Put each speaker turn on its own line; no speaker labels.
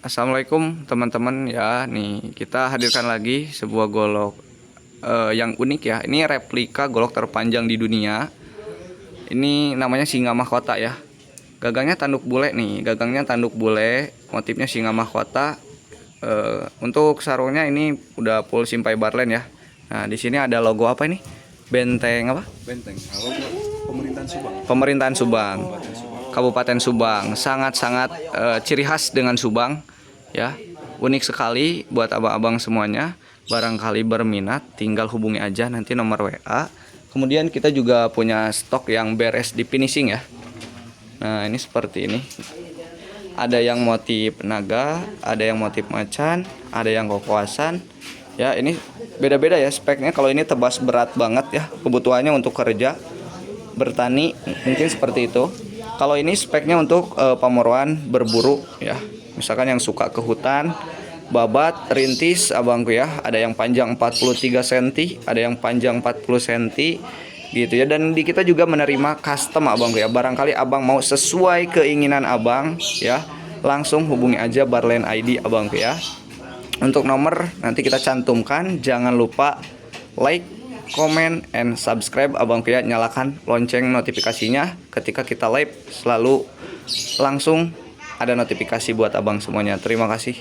Assalamualaikum teman-teman ya. Nih kita hadirkan lagi sebuah golok yang unik ya. Ini replika golok terpanjang di dunia. Ini namanya singa mahkota ya. Gagangnya tanduk bule nih. Gagangnya tanduk bule. Motifnya singa mahkota. Untuk sarungnya ini udah full simpai barlen ya. Nah di sini ada logo apa ini? Benteng apa?
Benteng. Logo Pemerintahan Subang.
Pemerintahan Subang.
Kabupaten Subang.
Kabupaten Subang. Sangat-sangat ciri khas dengan Subang ya. Unik sekali buat abang-abang semuanya. Barangkali berminat tinggal hubungi aja nanti nomor WA. Kemudian kita juga punya stok yang beres di finishing ya. Nah ini seperti ini. Ada yang motif naga, ada yang motif macan, ada yang kokoasan. Ya ini beda-beda ya speknya. Kalau ini tebas berat banget ya, kebutuhannya untuk kerja bertani mungkin seperti itu. Kalau ini speknya untuk pemroan berburu ya. Misalkan yang suka ke hutan, babat, rintis abangku ya. Ada yang panjang 43 cm, ada yang panjang 40 cm gitu ya. Dan di kita juga menerima custom abangku ya. Barangkali abang mau sesuai keinginan abang ya, langsung hubungi aja Barlen ID abangku ya. Untuk nomor nanti kita cantumkan. Jangan lupa like, comment, and subscribe abangku ya. Nyalakan lonceng notifikasinya. Ketika kita live selalu langsung ada notifikasi buat abang semuanya. Terima kasih.